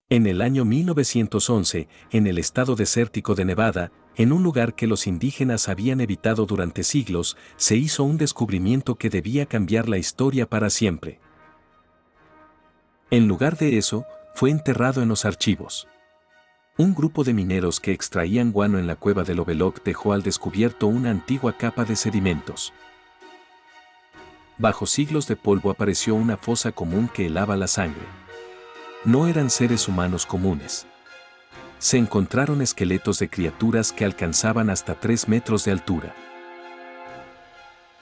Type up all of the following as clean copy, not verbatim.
En el año 1911, en el estado desértico de Nevada, en un lugar que los indígenas habían evitado durante siglos, se hizo un descubrimiento que debía cambiar la historia para siempre. En lugar de eso, fue enterrado en los archivos. Un grupo de mineros que extraían guano en la cueva del Oveloc dejó al descubierto una antigua capa de sedimentos. Bajo siglos de polvo apareció una fosa común que helaba la sangre. No eran seres humanos comunes. Se encontraron esqueletos de criaturas que alcanzaban hasta 3 metros de altura.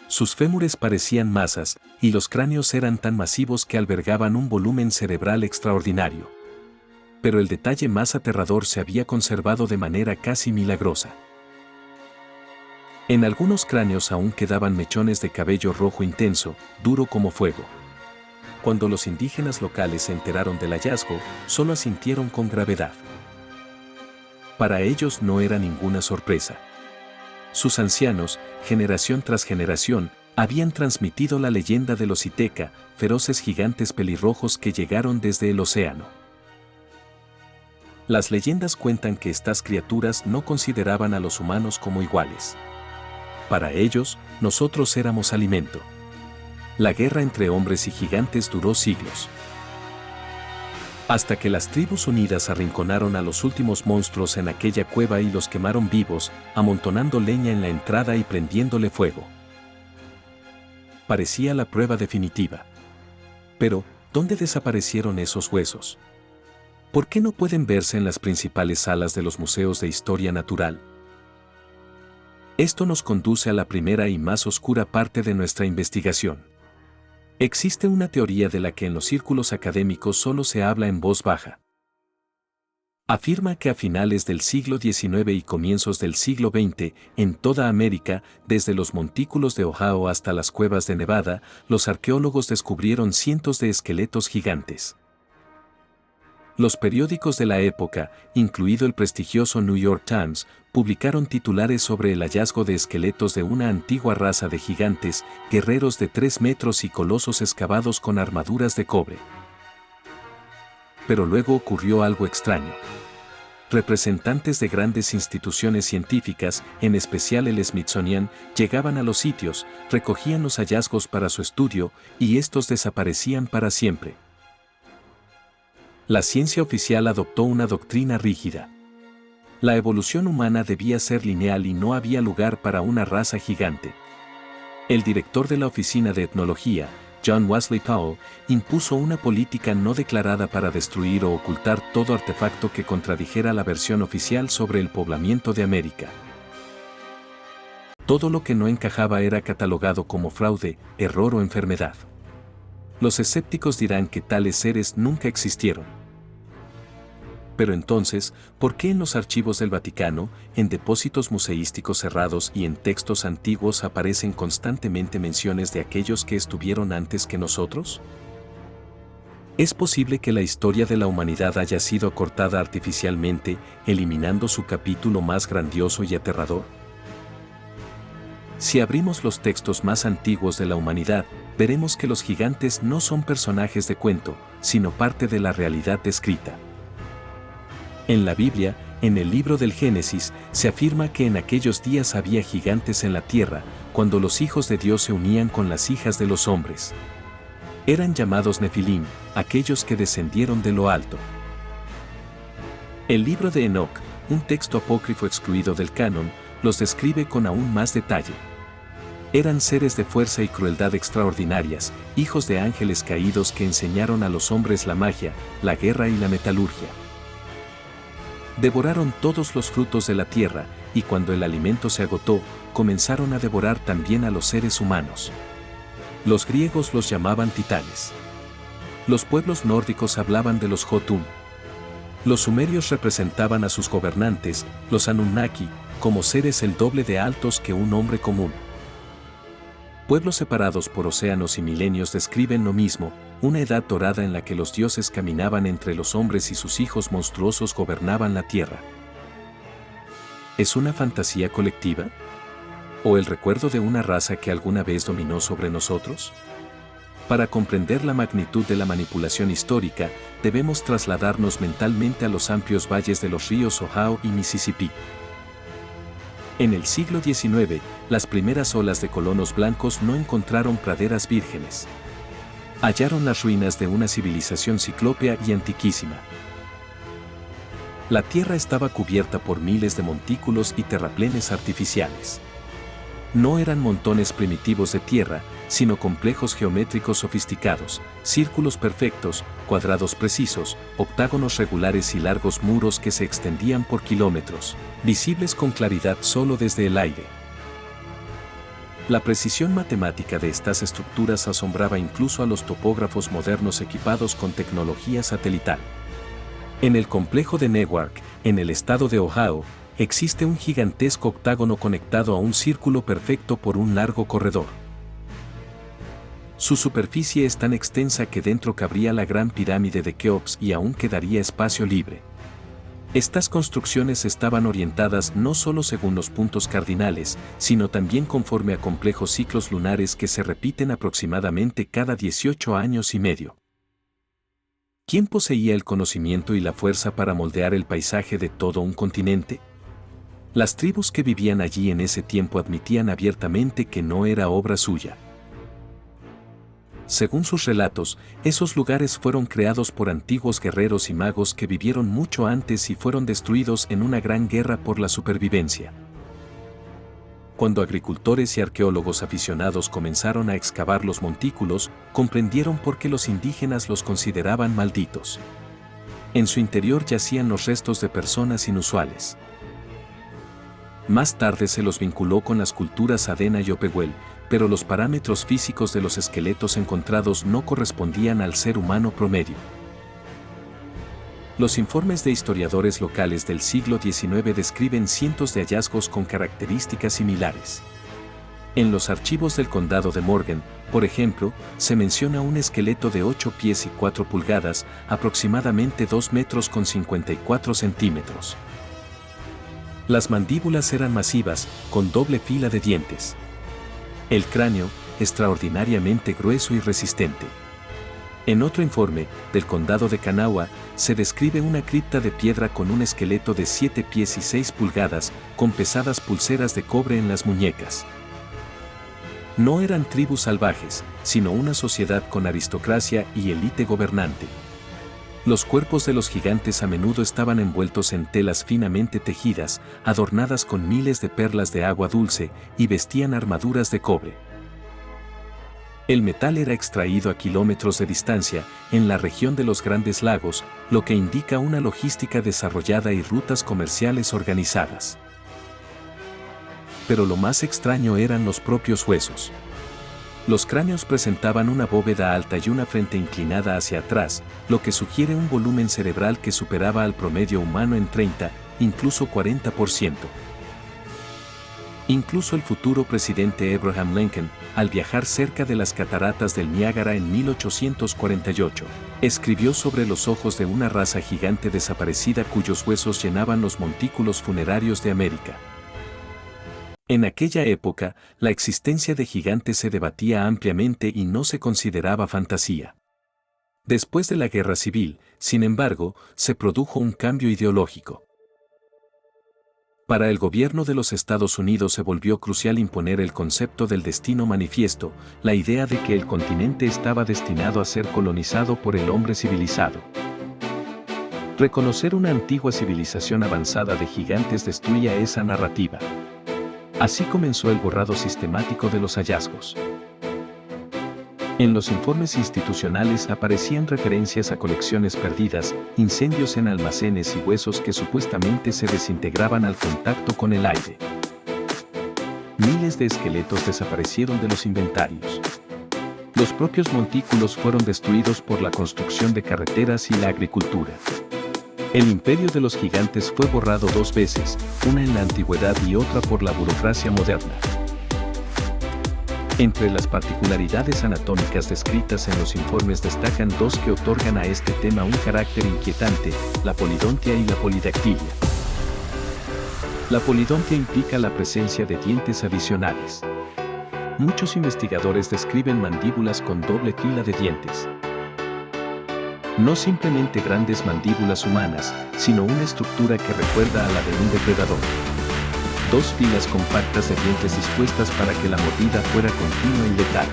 Sus fémures parecían masas, y los cráneos eran tan masivos que albergaban un volumen cerebral extraordinario. Pero el detalle más aterrador se había conservado de manera casi milagrosa. En algunos cráneos aún quedaban mechones de cabello rojo intenso, duro como fuego. Cuando los indígenas locales se enteraron del hallazgo, solo asintieron con gravedad. Para ellos no era ninguna sorpresa. Sus ancianos, generación tras generación, habían transmitido la leyenda de los Iteca, feroces gigantes pelirrojos que llegaron desde el océano. Las leyendas cuentan que estas criaturas no consideraban a los humanos como iguales. Para ellos, nosotros éramos alimento. La guerra entre hombres y gigantes duró siglos. Hasta que las tribus unidas arrinconaron a los últimos monstruos en aquella cueva y los quemaron vivos, amontonando leña en la entrada y prendiéndole fuego. Parecía la prueba definitiva. Pero, ¿dónde desaparecieron esos huesos? ¿Por qué no pueden verse en las principales salas de los museos de historia natural? Esto nos conduce a la primera y más oscura parte de nuestra investigación. Existe una teoría de la que en los círculos académicos solo se habla en voz baja. Afirma que a finales del siglo XIX y comienzos del siglo XX, en toda América, desde los montículos de Ohio hasta las cuevas de Nevada, los arqueólogos descubrieron cientos de esqueletos gigantes. Los periódicos de la época, incluido el prestigioso New York Times, publicaron titulares sobre el hallazgo de esqueletos de una antigua raza de gigantes, guerreros de 3 metros y colosos excavados con armaduras de cobre. Pero luego ocurrió algo extraño. Representantes de grandes instituciones científicas, en especial el Smithsonian, llegaban a los sitios, recogían los hallazgos para su estudio, y estos desaparecían para siempre. La ciencia oficial adoptó una doctrina rígida. La evolución humana debía ser lineal y no había lugar para una raza gigante. El director de la Oficina de Etnología, John Wesley Powell, impuso una política no declarada para destruir o ocultar todo artefacto que contradijera la versión oficial sobre el poblamiento de América. Todo lo que no encajaba era catalogado como fraude, error o enfermedad. Los escépticos dirán que tales seres nunca existieron. Pero entonces, ¿por qué en los archivos del Vaticano, en depósitos museísticos cerrados y en textos antiguos aparecen constantemente menciones de aquellos que estuvieron antes que nosotros? ¿Es posible que la historia de la humanidad haya sido acortada artificialmente, eliminando su capítulo más grandioso y aterrador? Si abrimos los textos más antiguos de la humanidad, veremos que los gigantes no son personajes de cuento, sino parte de la realidad descrita. En la Biblia, en el libro del Génesis, se afirma que en aquellos días había gigantes en la tierra, cuando los hijos de Dios se unían con las hijas de los hombres. Eran llamados Nefilim, aquellos que descendieron de lo alto. El libro de Enoc, un texto apócrifo excluido del canon, los describe con aún más detalle. Eran seres de fuerza y crueldad extraordinarias, hijos de ángeles caídos que enseñaron a los hombres la magia, la guerra y la metalurgia. Devoraron todos los frutos de la tierra, y cuando el alimento se agotó, comenzaron a devorar también a los seres humanos. Los griegos los llamaban titanes. Los pueblos nórdicos hablaban de los Jotun. Los sumerios representaban a sus gobernantes, los Anunnaki, como seres el doble de altos que un hombre común. Pueblos separados por océanos y milenios describen lo mismo, una edad dorada en la que los dioses caminaban entre los hombres y sus hijos monstruosos gobernaban la tierra. ¿Es una fantasía colectiva? ¿O el recuerdo de una raza que alguna vez dominó sobre nosotros? Para comprender la magnitud de la manipulación histórica, debemos trasladarnos mentalmente a los amplios valles de los ríos Ohio y Mississippi. En el siglo XIX, las primeras olas de colonos blancos no encontraron praderas vírgenes. Hallaron las ruinas de una civilización ciclópea y antiquísima. La tierra estaba cubierta por miles de montículos y terraplenes artificiales. No eran montones primitivos de tierra, sino complejos geométricos sofisticados, círculos perfectos, cuadrados precisos, octágonos regulares y largos muros que se extendían por kilómetros, visibles con claridad solo desde el aire. La precisión matemática de estas estructuras asombraba incluso a los topógrafos modernos equipados con tecnología satelital. En el complejo de Newark, en el estado de Ohio, existe un gigantesco octágono conectado a un círculo perfecto por un largo corredor. Su superficie es tan extensa que dentro cabría la gran pirámide de Keops y aún quedaría espacio libre. Estas construcciones estaban orientadas no solo según los puntos cardinales, sino también conforme a complejos ciclos lunares que se repiten aproximadamente cada 18 años y medio. ¿Quién poseía el conocimiento y la fuerza para moldear el paisaje de todo un continente? Las tribus que vivían allí en ese tiempo admitían abiertamente que no era obra suya. Según sus relatos, esos lugares fueron creados por antiguos guerreros y magos que vivieron mucho antes y fueron destruidos en una gran guerra por la supervivencia. Cuando agricultores y arqueólogos aficionados comenzaron a excavar los montículos, comprendieron por qué los indígenas los consideraban malditos. En su interior yacían los restos de personas inusuales. Más tarde se los vinculó con las culturas Adena y Opehuel, pero los parámetros físicos de los esqueletos encontrados no correspondían al ser humano promedio. Los informes de historiadores locales del siglo XIX describen cientos de hallazgos con características similares. En los archivos del condado de Morgan, por ejemplo, se menciona un esqueleto de 8 pies y 4 pulgadas, aproximadamente 2 metros con 54 centímetros. Las mandíbulas eran masivas, con doble fila de dientes. El cráneo, extraordinariamente grueso y resistente. En otro informe, del condado de Kanawha, se describe una cripta de piedra con un esqueleto de 7 pies y 6 pulgadas, con pesadas pulseras de cobre en las muñecas. No eran tribus salvajes, sino una sociedad con aristocracia y élite gobernante. Los cuerpos de los gigantes a menudo estaban envueltos en telas finamente tejidas, adornadas con miles de perlas de agua dulce, y vestían armaduras de cobre. El metal era extraído a kilómetros de distancia, en la región de los Grandes Lagos, lo que indica una logística desarrollada y rutas comerciales organizadas. Pero lo más extraño eran los propios huesos. Los cráneos presentaban una bóveda alta y una frente inclinada hacia atrás, lo que sugiere un volumen cerebral que superaba al promedio humano en 30, incluso 40%. Incluso el futuro presidente Abraham Lincoln, al viajar cerca de las cataratas del Niágara en 1848, escribió sobre los ojos de una raza gigante desaparecida cuyos huesos llenaban los montículos funerarios de América. En aquella época, la existencia de gigantes se debatía ampliamente y no se consideraba fantasía. Después de la Guerra Civil, sin embargo, se produjo un cambio ideológico. Para el gobierno de los Estados Unidos se volvió crucial imponer el concepto del destino manifiesto, la idea de que el continente estaba destinado a ser colonizado por el hombre civilizado. Reconocer una antigua civilización avanzada de gigantes destruía esa narrativa. Así comenzó el borrado sistemático de los hallazgos. En los informes institucionales aparecían referencias a colecciones perdidas, incendios en almacenes y huesos que supuestamente se desintegraban al contacto con el aire. Miles de esqueletos desaparecieron de los inventarios. Los propios montículos fueron destruidos por la construcción de carreteras y la agricultura. El imperio de los gigantes fue borrado 2 veces, una en la antigüedad y otra por la burocracia moderna. Entre las particularidades anatómicas descritas en los informes destacan 2 que otorgan a este tema un carácter inquietante: la polidontia y la polidactilia. La polidontia implica la presencia de dientes adicionales. Muchos investigadores describen mandíbulas con doble fila de dientes. No simplemente grandes mandíbulas humanas, sino una estructura que recuerda a la de un depredador. Dos filas compactas de dientes dispuestas para que la mordida fuera continua y letal.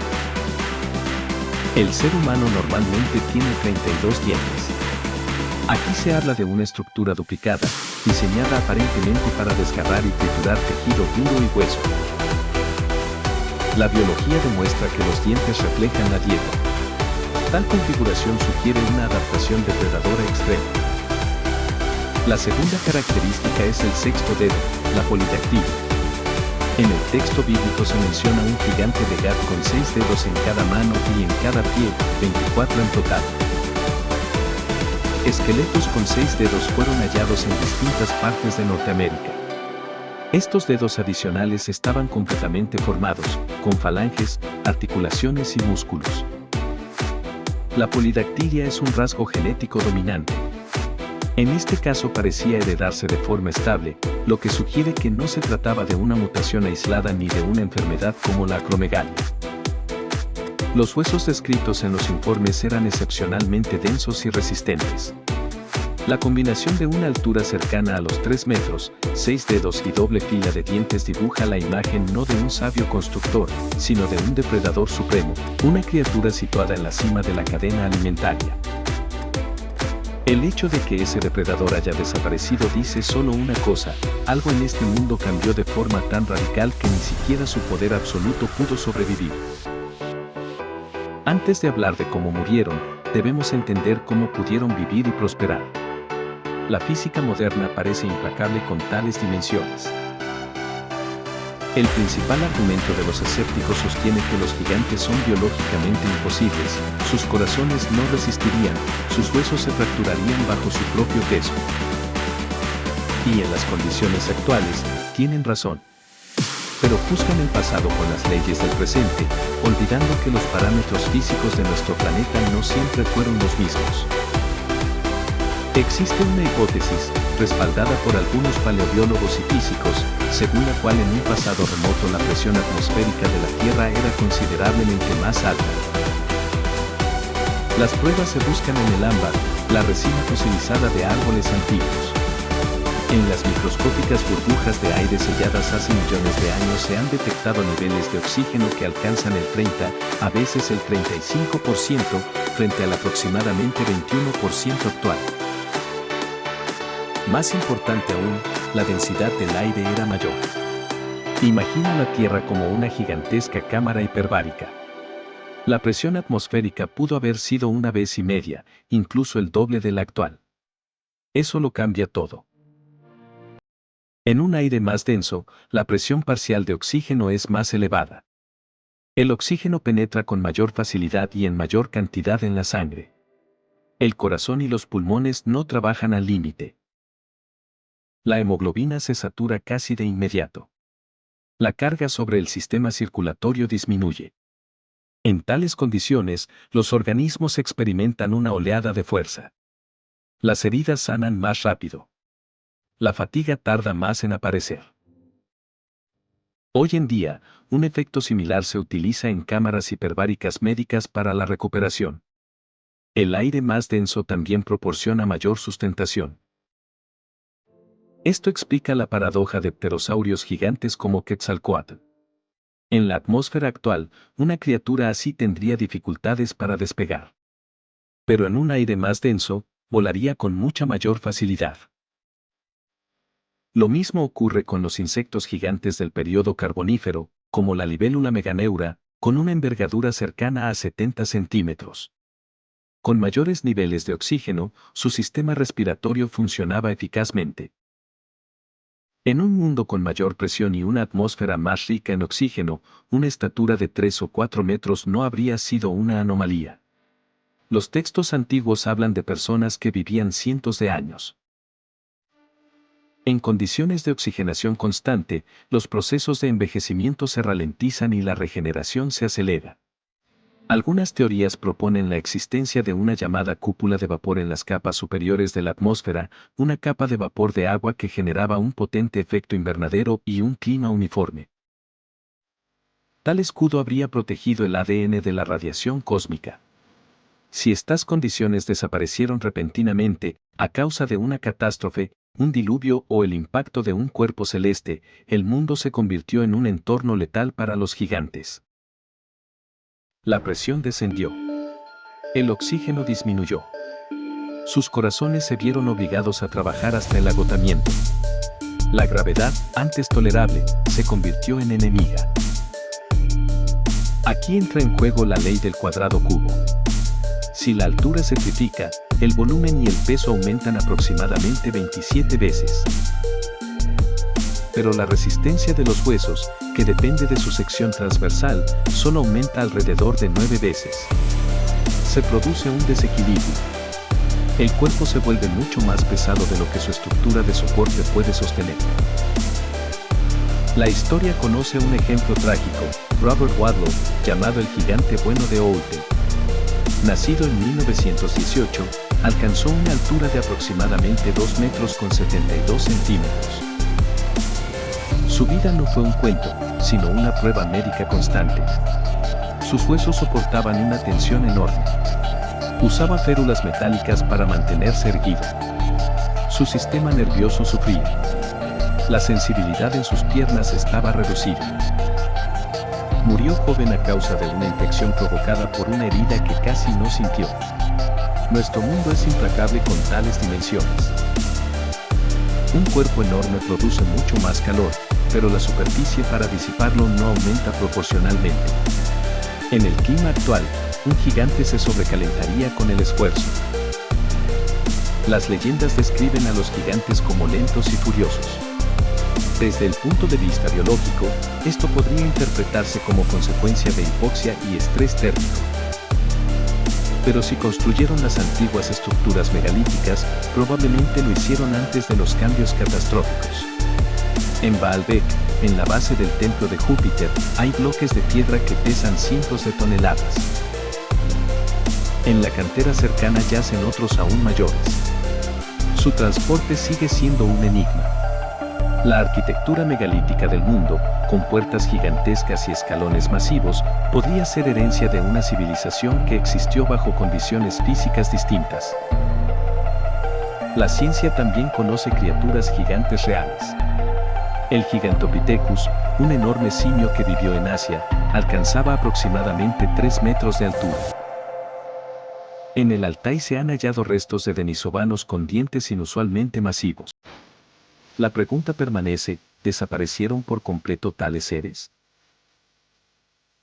El ser humano normalmente tiene 32 dientes. Aquí se habla de una estructura duplicada, diseñada aparentemente para desgarrar y triturar tejido duro y hueso. La biología demuestra que los dientes reflejan la dieta. Tal configuración sugiere una adaptación depredadora extrema. La segunda característica es el sexto dedo, la polidactilia. En el texto bíblico se menciona un gigante de Gad con 6 dedos en cada mano y en cada pie, 24 en total. Esqueletos con 6 dedos fueron hallados en distintas partes de Norteamérica. Estos dedos adicionales estaban completamente formados, con falanges, articulaciones y músculos. La polidactilia es un rasgo genético dominante. En este caso parecía heredarse de forma estable, lo que sugiere que no se trataba de una mutación aislada ni de una enfermedad como la acromegalia. Los huesos descritos en los informes eran excepcionalmente densos y resistentes. La combinación de una altura cercana a los 3 metros, 6 dedos y doble fila de dientes dibuja la imagen no de un sabio constructor, sino de un depredador supremo, una criatura situada en la cima de la cadena alimentaria. El hecho de que ese depredador haya desaparecido dice solo una cosa: algo en este mundo cambió de forma tan radical que ni siquiera su poder absoluto pudo sobrevivir. Antes de hablar de cómo murieron, debemos entender cómo pudieron vivir y prosperar. La física moderna parece implacable con tales dimensiones. El principal argumento de los escépticos sostiene que los gigantes son biológicamente imposibles, sus corazones no resistirían, sus huesos se fracturarían bajo su propio peso. Y en las condiciones actuales, tienen razón. Pero juzgan el pasado con las leyes del presente, olvidando que los parámetros físicos de nuestro planeta no siempre fueron los mismos. Existe una hipótesis, respaldada por algunos paleobiólogos y físicos, según la cual en un pasado remoto la presión atmosférica de la Tierra era considerablemente más alta. Las pruebas se buscan en el ámbar, la resina fosilizada de árboles antiguos. En las microscópicas burbujas de aire selladas hace millones de años se han detectado niveles de oxígeno que alcanzan el 30, a veces el 35%, frente al aproximadamente 21% actual. Más importante aún, la densidad del aire era mayor. Imagina la Tierra como una gigantesca cámara hiperbárica. La presión atmosférica pudo haber sido 1,5 veces, incluso el doble de la actual. Eso lo cambia todo. En un aire más denso, la presión parcial de oxígeno es más elevada. El oxígeno penetra con mayor facilidad y en mayor cantidad en la sangre. El corazón y los pulmones no trabajan al límite. La hemoglobina se satura casi de inmediato. La carga sobre el sistema circulatorio disminuye. En tales condiciones, los organismos experimentan una oleada de fuerza. Las heridas sanan más rápido. La fatiga tarda más en aparecer. Hoy en día, un efecto similar se utiliza en cámaras hiperbáricas médicas para la recuperación. El aire más denso también proporciona mayor sustentación. Esto explica la paradoja de pterosaurios gigantes como Quetzalcóatl. En la atmósfera actual, una criatura así tendría dificultades para despegar. Pero en un aire más denso, volaría con mucha mayor facilidad. Lo mismo ocurre con los insectos gigantes del período carbonífero, como la libélula meganeura, con una envergadura cercana a 70 centímetros. Con mayores niveles de oxígeno, su sistema respiratorio funcionaba eficazmente. En un mundo con mayor presión y una atmósfera más rica en oxígeno, una estatura de 3 o 4 metros no habría sido una anomalía. Los textos antiguos hablan de personas que vivían cientos de años. En condiciones de oxigenación constante, los procesos de envejecimiento se ralentizan y la regeneración se acelera. Algunas teorías proponen la existencia de una llamada cúpula de vapor en las capas superiores de la atmósfera, una capa de vapor de agua que generaba un potente efecto invernadero y un clima uniforme. Tal escudo habría protegido el ADN de la radiación cósmica. Si estas condiciones desaparecieron repentinamente, a causa de una catástrofe, un diluvio o el impacto de un cuerpo celeste, el mundo se convirtió en un entorno letal para los gigantes. La presión descendió. El oxígeno disminuyó. Sus corazones se vieron obligados a trabajar hasta el agotamiento. La gravedad, antes tolerable, se convirtió en enemiga. Aquí entra en juego la ley del cuadrado cubo. Si la altura se triplica, el volumen y el peso aumentan aproximadamente 27 veces. Pero la resistencia de los huesos, que depende de su sección transversal, solo aumenta alrededor de 9 veces. Se produce un desequilibrio. El cuerpo se vuelve mucho más pesado de lo que su estructura de soporte puede sostener. La historia conoce un ejemplo trágico, Robert Wadlow, llamado el gigante bueno de Oulton. Nacido en 1918, alcanzó una altura de aproximadamente 2 metros con 72 centímetros. Su vida no fue un cuento, sino una prueba médica constante. Sus huesos soportaban una tensión enorme. Usaba férulas metálicas para mantenerse erguido. Su sistema nervioso sufría. La sensibilidad en sus piernas estaba reducida. Murió joven a causa de una infección provocada por una herida que casi no sintió. Nuestro mundo es implacable con tales dimensiones. Un cuerpo enorme produce mucho más calor, pero la superficie para disiparlo no aumenta proporcionalmente. En el clima actual, un gigante se sobrecalentaría con el esfuerzo. Las leyendas describen a los gigantes como lentos y furiosos. Desde el punto de vista biológico, esto podría interpretarse como consecuencia de hipoxia y estrés térmico. Pero si construyeron las antiguas estructuras megalíticas, probablemente lo hicieron antes de los cambios catastróficos. En Baalbek, en la base del templo de Júpiter, hay bloques de piedra que pesan cientos de toneladas. En la cantera cercana yacen otros aún mayores. Su transporte sigue siendo un enigma. La arquitectura megalítica del mundo, con puertas gigantescas y escalones masivos, podría ser herencia de una civilización que existió bajo condiciones físicas distintas. La ciencia también conoce criaturas gigantes reales. El Gigantopithecus, un enorme simio que vivió en Asia, alcanzaba aproximadamente 3 metros de altura. En el Altai se han hallado restos de denisovanos con dientes inusualmente masivos. La pregunta permanece, ¿desaparecieron por completo tales seres?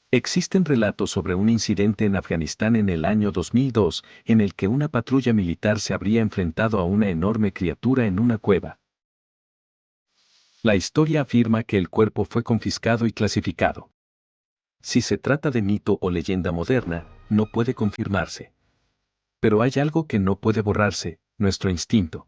Existen relatos sobre un incidente en Afganistán en el año 2002, en el que una patrulla militar se habría enfrentado a una enorme criatura en una cueva. La historia afirma que el cuerpo fue confiscado y clasificado. Si se trata de mito o leyenda moderna, no puede confirmarse. Pero hay algo que no puede borrarse, nuestro instinto.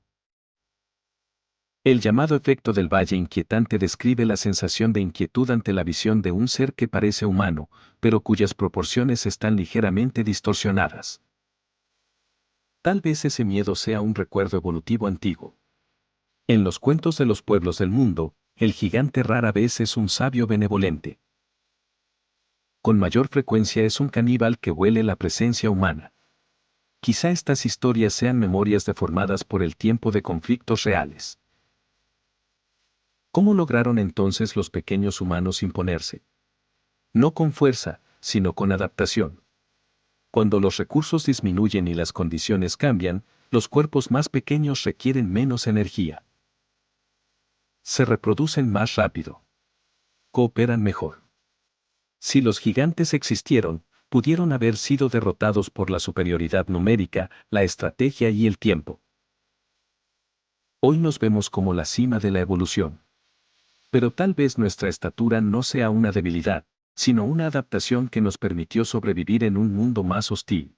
El llamado efecto del valle inquietante describe la sensación de inquietud ante la visión de un ser que parece humano, pero cuyas proporciones están ligeramente distorsionadas. Tal vez ese miedo sea un recuerdo evolutivo antiguo. En los cuentos de los pueblos del mundo, el gigante rara vez es un sabio benevolente. Con mayor frecuencia es un caníbal que huele la presencia humana. Quizá estas historias sean memorias deformadas por el tiempo de conflictos reales. ¿Cómo lograron entonces los pequeños humanos imponerse? No con fuerza, sino con adaptación. Cuando los recursos disminuyen y las condiciones cambian, los cuerpos más pequeños requieren menos energía. Se reproducen más rápido. Cooperan mejor. Si los gigantes existieron, pudieron haber sido derrotados por la superioridad numérica, la estrategia y el tiempo. Hoy nos vemos como la cima de la evolución. Pero tal vez nuestra estatura no sea una debilidad, sino una adaptación que nos permitió sobrevivir en un mundo más hostil.